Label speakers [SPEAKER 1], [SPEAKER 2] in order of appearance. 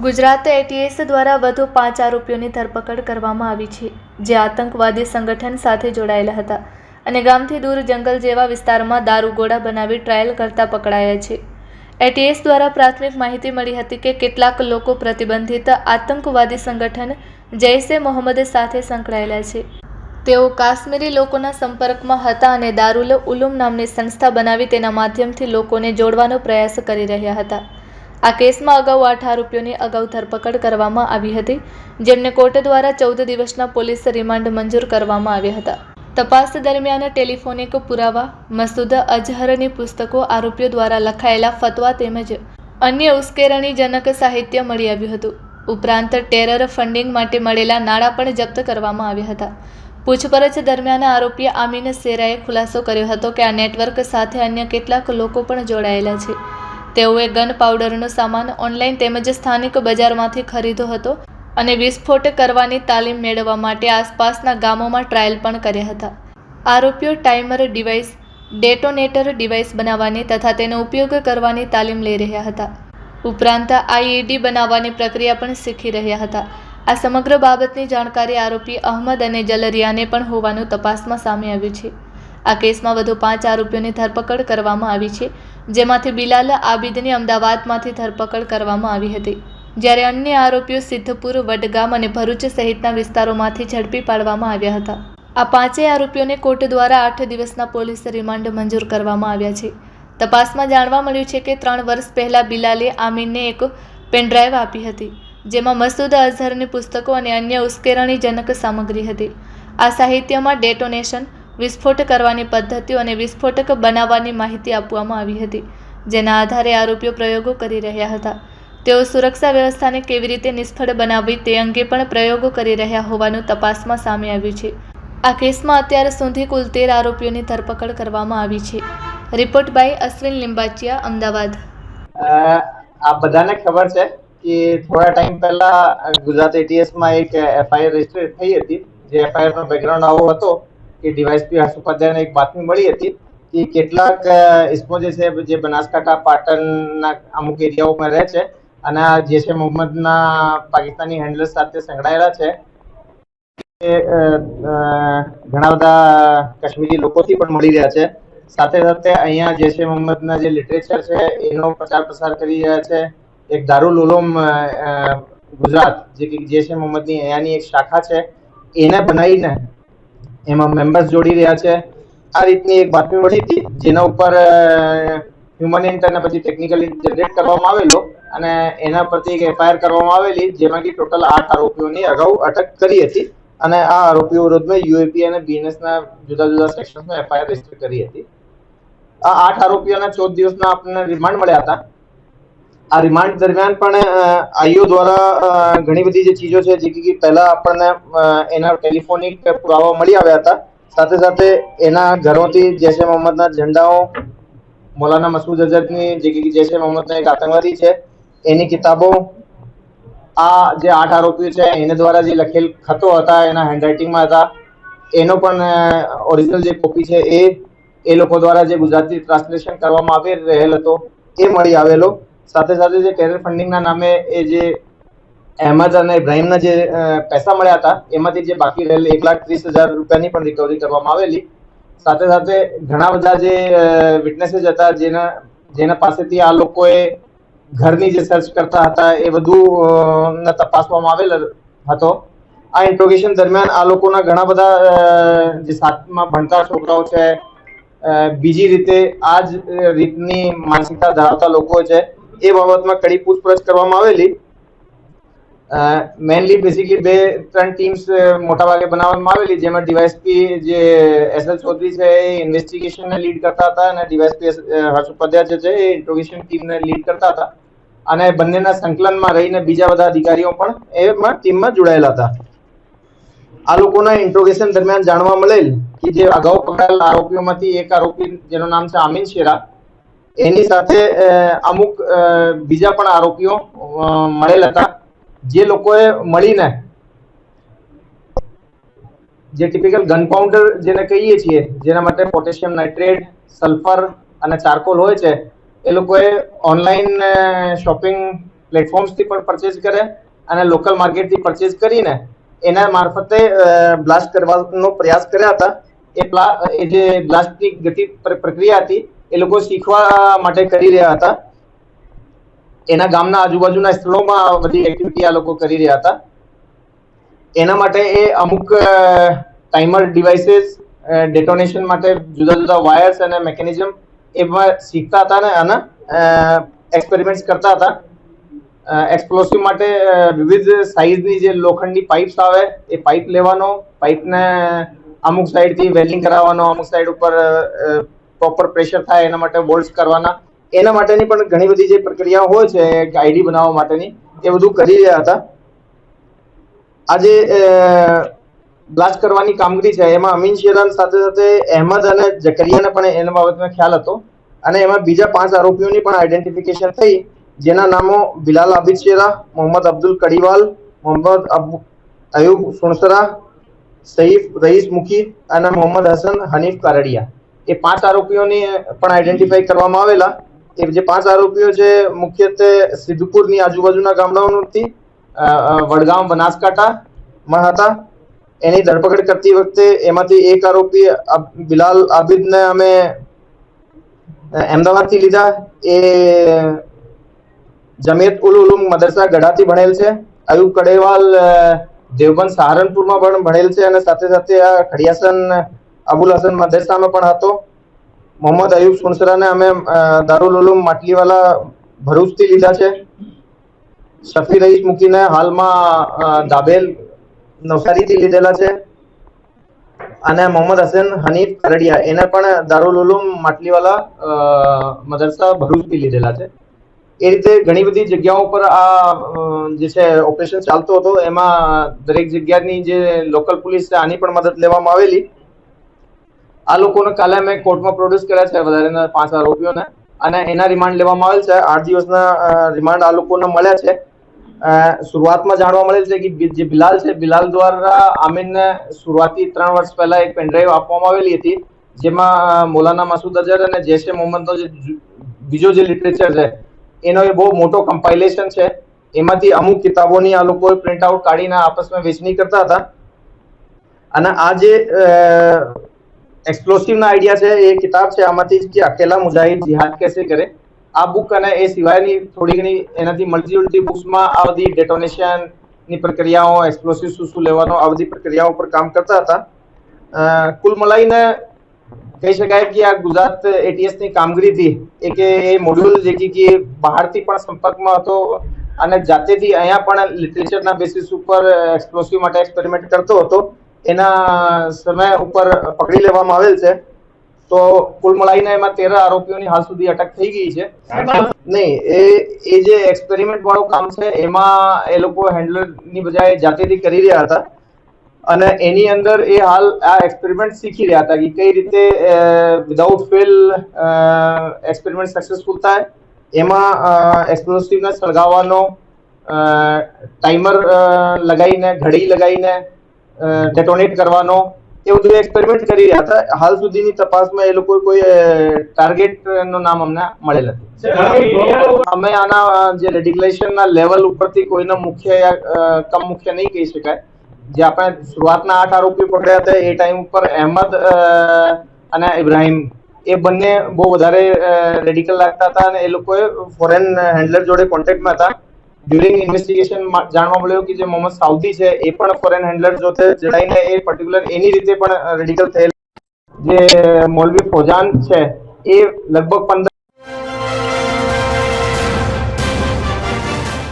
[SPEAKER 1] Gujarat ATS દ્વારા વધુ 5 આરોપીઓની ધરપકડ કરવામાં આવી છે, જે આતંકવાદી સંગઠન સાથે જોડાયેલા હતા અને ગામથી દૂર જંગલ જેવા વિસ્તારમાં દારૂગોળા બનાવી ટ્રાયલ કરતા પકડાયા છે. એટીએસ દ્વારા પ્રાથમિક માહિતી મળી હતી કે કેટલાક લોકો પ્રતિબંધિત આતંકવાદી સંગઠન જૈશ-એ-મોહમ્મદ સાથે સંકળાયેલા છે. તેઓ કાશ્મીરી લોકોના સંપર્કમાં હતા અને દારૂલ ઉલૂમ નામની સંસ્થા બનાવી તેના માધ્યમથી લોકોને જોડવાનો પ્રયાસ કરી રહ્યા હતા. આ કેસમાં અગાઉ 8 આરોપીઓની અગાઉ ધરપકડ કરવામાં આવી હતી, જેમને કોર્ટ દ્વારા 14 દિવસના પોલીસ રિમાન્ડ મંજૂર કરવામાં આવ્યા હતા. તપાસ દરમિયાન ટેલિફોનિક પુરાવા, મસૂદ અઝહરની પુસ્તકો, આરોપીઓ દ્વારા લખાયેલા ફતવા તેમજ અન્ય ઉશ્કેરણીજનક સાહિત્ય મળી આવ્યું હતું. ઉપરાંત ટેરર ફંડિંગ માટે મળેલા નાણાં પણ જપ્ત કરવામાં આવ્યા હતા. પૂછપરછ દરમિયાન આરોપી આમીન શેરાએ ખુલાસો કર્યો હતો કે આ નેટવર્ક સાથે અન્ય કેટલાક લોકો પણ જોડાયેલા છે. તેઓએ ગન પાવડરનો સામાન ઓનલાઈન તેમજ સ્થાનિક બજારમાંથી ખરીદ્યો હતો અને વિસ્ફોટ કરવાની તાલીમ મેળવવા માટે આસપાસના ગામોમાં ટ્રાયલ પણ કર્યા હતા. આરોપીઓ ટાઈમર ડિવાઇસ, ડેટોનેટર ડિવાઇસ બનાવવાની તથા તેનો ઉપયોગ કરવાની તાલીમ લઈ રહ્યા હતા. ઉપરાંત આઈઈડી બનાવવાની પ્રક્રિયા પણ શીખી રહ્યા હતા. આ સમગ્ર બાબતની જાણકારી આરોપી અહમદ અને જલરિયાને પણ હોવાનું તપાસમાં સામે આવ્યું છે. આ કેસમાં વધુ 5 આરોપીઓની ધરપકડ કરવામાં આવી છે, જેમાંથી બિલાલ આબિદની અમદાવાદમાંથી ધરપકડ કરવામાં આવી હતી, જ્યારે અન્ય આરોપીઓ સિદ્ધપુર, વડગામ અને ભરૂચ સહિતના વિસ્તારોમાંથી ઝડપી પાડવામાં આવ્યા હતા. આ 5 આરોપીઓને કોર્ટ દ્વારા 8 દિવસના પોલીસ રિમાન્ડ મંજૂર કરવામાં આવ્યા છે. તપાસમાં જાણવા મળ્યું છે કે 3 વર્ષ પહેલા બિલાલે આમીનને એક પેનડ્રાઈવ આપી હતી, જેમાં મસૂદ અઝહરની પુસ્તકો અને અન્ય ઉશ્કેરણીજનક સામગ્રી હતી. આ સાહિત્યમાં ડેટોનેશન, વિસ્ફોટ કરવાની પદ્ધતિઓ અને વિસ્ફોટક બનાવવાની માહિતી આપવામાં આવી હતી, જેના આધારે આરોપીઓ પ્રયોગો કરી રહ્યા હતા. તેઓ સુરક્ષા વ્યવસ્થાને કેવી રીતે નિષ્ફળ બનાવવી તે અંગે પણ પ્રયોગો કરી રહ્યા હોવાનું તપાસમાં સામે આવ્યું છે. આ કેસમાં અત્યાર સુધી કુલ 13 આરોપીઓની ધરપકડ કરવામાં આવી છે. Report by Ashwin Limbachiya, Ahmedabad.
[SPEAKER 2] આપ બધાને ખબર છે કે થોડા ટાઈમ પહેલા ગુજરાત એટીએસમાં એક એફઆઈઆર રજીસ્ટર થઈ હતી. જે એફઆઈઆરનો બેકગ્રાઉન્ડ આવો હતો કે ડીવાયએસપી હર્ષ ઉપાધ્યાયને એક બાતમી મળી હતી કે કેટલાક ઇસમો જે છે જે બનાસકાંઠા, પાટણના અમુક એરિયાઓમાં રહે છે અને આ જૈશ-એ-મોહમ્મદના પાકિસ્તાની હેન્ડલર્સ સાથે સંકળાયેલા છે. ઘણા બધા કાશ્મીરી લોકોથી પણ મળી રહ્યા છે. સાથે સાથે અહીંયા જૈશ-એ-મોહમ્મદના જે લિટરેચર છે એનો પ્રચાર પ્રસાર કરી રહ્યા છે. એક દારૂલ ઉલૂમ ગુજરાત, જે કે જૈશ-એ-મોહમ્મદની અહીંયાની એક શાખા છે, એને બનાવીને એમાં મેમ્બર્સ જોડી રહ્યા છે. આ રીતની એક બાતમી મળી હતી, જેના ઉપર હ્યુમન ઇન્ટ અને પછી ટેકનિકલી જનરેટ કરવામાં આવેલો અને એના પરથી એક એફઆઈઆર કરવામાં આવેલી, જેમાં ટોટલ 8 આરોપીઓની અગાઉ અટક કરી હતી અને આ આરોપીઓ વિરુદ્ધમાં યુએપી અને બીએનએસના જુદા જુદા સેક્શન્સમાં એફઆઈઆર રજીસ્ટર કરી હતી. આ 8 આરોપીઓના 14 દિવસના આપણને રિમાન્ડ મળ્યા હતા. આ રિમાન્ડ દરમિયાન પણ આઈઓ દ્વારા ઘણી બધી જે ચીજો છે, જે કે પહેલા આપણને એના ટેલિફોનિક પુરાવા મળી આવ્યા હતા. સાથે સાથે એના ઘરોથી જૈશ-એ-મોહમ્મદના ઝંડાઓ, મૌલાના મસૂદ અઝહરની, જે કે જૈશ-એ-મોહમ્મદના એક આતંકવાદી છે, એની કિતાબો, આ જે 8 આરોપીઓ છે એને દ્વારા જે લખેલ ખતો હતા એના હેન્ડરાઇટિંગમાં હતા, એનો પણ ઓરિજિનલ જે કોપી છે એ લોકો દ્વારા જે ગુજરાતી ટ્રાન્સલેશન કરવામાં આવી રહેલ હતો એ મળી આવેલો. સાથે સાથે જે ટેરર ફંડિંગના નામે એ જે અહેમદ અને ઇબ્રાહિમના જે પૈસા મળ્યા હતા એમાંથી જે બાકી રહેલ 1,30,000 રૂપિયાની પણ રિકવરી કરવામાં આવેલી. સાથે સાથે ઘણા બધા જે વિટનેસીસ હતા જેના પાસેથી આ લોકોએ ઘરની જે સર્ચ કરતા હતા એ બધું તપાસવામાં આવેલ હતો. આ ઇન્ટ્રોગેશન દરમિયાન આ લોકોના ઘણા બધા જે સાથમાં ભણતા છોકરાઓ છે, બીજી રીતે આ જ રીતની માનસિકતા ધરાવતા લોકો છે, એ બાબતમાં કડી પૂછપરછ કરવામાં આવેલી. મેનલી બેસિકલી 2-3 ટીમ્સ મોટાભાગે બનાવવામાં આવેલી, જેમાં ડીવાયએસપી જે એસએલ ચૌધરી છે એ ઇન્વેસ્ટિગેશનને લીડ કરતા હતા અને ડીવાયએસપી હર્ષ ઉપાધ્યાય છે એ ઇન્ટ્રોગેશન ટીમને લીડ કરતા હતા અને બંનેના સંકલનમાં રહીને બીજા બધા અધિકારીઓ પણ એમાં ટીમમાં જોડાયેલા હતા. આ લોકોના ઇન્ટ્રોગેશન દરમિયાન જાણવા મળેલ કે જે અગાઉ પકડાયેલા આરોપીઓમાંથી એક આરોપી જેનું નામ છે આમીન શેરા, એની સાથે અમુક બીજા પણ આરોપીઓ મળેલ હતા, જે લોકોએ મળીને જે ટિપિકલ ગન પાઉડર જેને કહીએ છીએ, જેના માટે પોટેશિયમ નાઇટ્રેટ, સલ્ફર અને ચારકોલ હોય છે, એ લોકોએ ઓનલાઈન શોપિંગ પ્લેટફોર્મ્સથી પણ પરચેઝ કરે અને લોકલ માર્કેટથી પરચેઝ કરીને એના મારફતે બ્લાસ્ટ કરવાનો પ્રયાસ કર્યા હતા. એ જે બ્લાસ્ટની ગતિ પ્રક્રિયા હતી એ લોકો શીખવા માટે કરી રહ્યા હતા. એના ગામના આજુબાજુના સ્થળોમાં બધી એક્ટિવિટી આ લોકો કરી રહ્યા હતા. એના માટે એ અમુક ટાઈમર ડિવાઇસીસ ડેટોનેશન માટે જુદા જુદા વાયર્સ અને મેકેનિઝમ એમાં શીખતા હતા ને આના એક્સપેરિમેન્ટ્સ કરતા હતા. એક્સપ્લોસિવ માટે વિવિધ સાઇઝની જે લોખંડની પાઇપ્સ આવે એ પાઇપ લેવાનો, પાઇપને અમુક સાઈડથી વેલ્ડિંગ કરાવવાનો, અમુક સાઈડ ઉપર પ્રોપર પ્રેશર થાય એના માટે બોલ્ટ્સ કરવાના, એના માટેની પણ ઘણી બધી જે પ્રક્રિયાઓ હોય છે આઈડી બનાવવા માટેની એ બધું કરી રહ્યા હતા. આજે બ્લાસ્ટ કરવાની કામગીરી છે એમાં અમીન શેરાન સાથે સાથે અહેમદ અને જકરિયાને પણ એના બાબતમાં ખ્યાલ હતો અને એમાં બીજા 5 આરોપીઓની પણ આઈડેન્ટિફિકેશન થઈ, જેના નામો બિલાલ આબિદ શેરા, મોહમ્મદ અબ્દુલ કડીવાલ, મોહમ્મદ અયુબ સુણસરા, સઈફ રઈસ મુખી અને મોહમ્મદ હસન હનીફ કારડિયા. એ 5 આરોપીઓની પણ આઈડેન્ટિફાઈ કરવામાં આવેલા. એ જે 5 આરોપીઓ છે મુખ્યત્વે સિદ્ધપુરની આજુબાજુના ગામડાઓથી, વડગામ બનાસકાંઠામાં હતા. એની ધરપકડ કરતી વખતે એમાંથી એક આરોપી બિલાલ આબિદને અમે અમદાવાદથી લીધા. એ જમિયત ઉલ ઉલુમ મદરસા ગઢાથી ભણેલ છે. અયુબ કડેવાલ દેવબંધ સહારનપુરમાં પણ ભણેલ છે અને સાથે સાથે આ ખડિયાસન અબુલ હસન મદરસામાં પણ હતો. મોહમ્મદ અયુબ સુણસરાને અમે દારુલ ઉલુમ માટલીવાલા ભરૂચથી લીધા છે. શફી રઈસ મુકીને હાલમાં દાબેલ નવસારીથી લીધેલા છે અને મોહમ્મદ હસન હનીફ કારડિયા એને પણ દારુલ ઉલુમ માટલીવાલા મદરસા ભરૂચથી લીધેલા છે. એ રીતે ઘણી બધી જગ્યાઓ પર આ જે છે ઓપરેશન ચાલતો હતો. એમાં દરેક જગ્યાની જે લોકલ પોલીસ છે આની પણ મદદ લેવામાં આવેલી. આ લોકોને કાલે અમે કોર્ટમાં પ્રોડ્યુસ કર્યા છે, વધારેના 5 આરોપીઓને, અને એના રિમાન્ડ લેવામાં આવેલ છે. 8 દિવસના રિમાન્ડ આ લોકોને મળ્યા છે. શરૂઆતમાં જાણવા મળેલ છે કે જે બિલાલ છે, બિલાલ દ્વારા આમીનને શરૂઆતી 3 વર્ષ પહેલા એક પેનડ્રાઈવ આપવામાં આવેલી હતી, જેમાં મૌલાના મસૂદ અઝહર અને જૈશ એ મોહમ્મદનો જે બીજો જે લિટરેચર છે એનો એ બહુ મોટો કમ્પાઇલેશન છે. એમાંથી અમુક કિતાબોની આ લોકોએ પ્રિન્ટ આઉટ કાઢીને આપસમાં વેચણી કરતા હતા. અને આ જે એક્સપ્લોસિવના આઈડિયા છે એ કિતાબ છે આમાંથી કે અકેલા મુજાહિદ જિહાદ કેસે કરે. આ બુક અને એ સિવાયની થોડી ઘણી એનાથી મળતી જુલતી બુક્સમાં આ બધી ડેટોનેશનની પ્રક્રિયાઓ, એક્સપ્લોસિવ શું લેવાનો, આ બધી પ્રક્રિયાઓ પર કામ કરતા હતા. કુલ મલાઈને કહી શકાય કે આ ગુજરાત એટીએસની કામગીરીથી એક એ મોડ્યુલ જે કે બહારથી પણ સંપર્કમાં હતો અને જાતેથી અહીંયા પણ લિટરેચરના બેસિસ ઉપર એક્સપ્લોસિવ માટે એક્સપેરિમેન્ટ કરતો હતો. એના સમય ઉપર પકડી લેવામાં આવેલ છે. તો કુલ મળીને એમાં 13 આરોપીઓની હાલ સુધી અટક થઈ ગઈ છે. નહીં, એ જે એક્સપેરિમેન્ટ વાળું કામ છે એમાં એ લોકો હેન્ડલરની બજાય જાતેથી કરી રહ્યા હતા અને એની અંદર એ હાલ આ એક્સપેરિમેન્ટ શીખી રહ્યા હતા કે કઈ રીતે વિધાઉટ ફેલ એક્સપેરિમેન્ટ સક્સેસફુલ થાય. એમાં એક્સપ્લોસિવને સળગાવવાનો, ટાઈમર લગાવીને, ઘડી લગાવીને ડેટોનેટ કરવાનો, એ બધું એક્સપેરિમેન્ટ કરી રહ્યા હતા. હાલ સુધીની તપાસમાં એ લોકો કોઈ ટાર્ગેટનું નામ અમને મળેલ નથી. અમે આના જે રેડિકલાઇઝેશનના લેવલ ઉપરથી કોઈના મુખ્ય યા કમ મુખ્ય નહીં કહી શકાય. જે આપણે શરૂઆતના 8 આરોપી પકડ્યા હતા એ ટાઈમ ઉપર અહેમદ અને ઇબ્રાહિમ એ બંને બહુ વધારે રેડિકલ લાગતા હતા અને એ લોકોએ ફોરેન હેન્ડલર જોડે કોન્ટેક્ટમાં હતા. ડ્યુરિંગ ઇન્વેસ્ટિગેશન જાણવા મળ્યું કે જે મોહમ્મદ સાઉદી છે એ પણ ફોરેન હેન્ડલર જોડે જોડાઈને એ પર્ટિક્યુલર એની રીતે પણ રેડિકલ થયેલ. જે મૌલવી ફોજાન છે એ લગભગ 15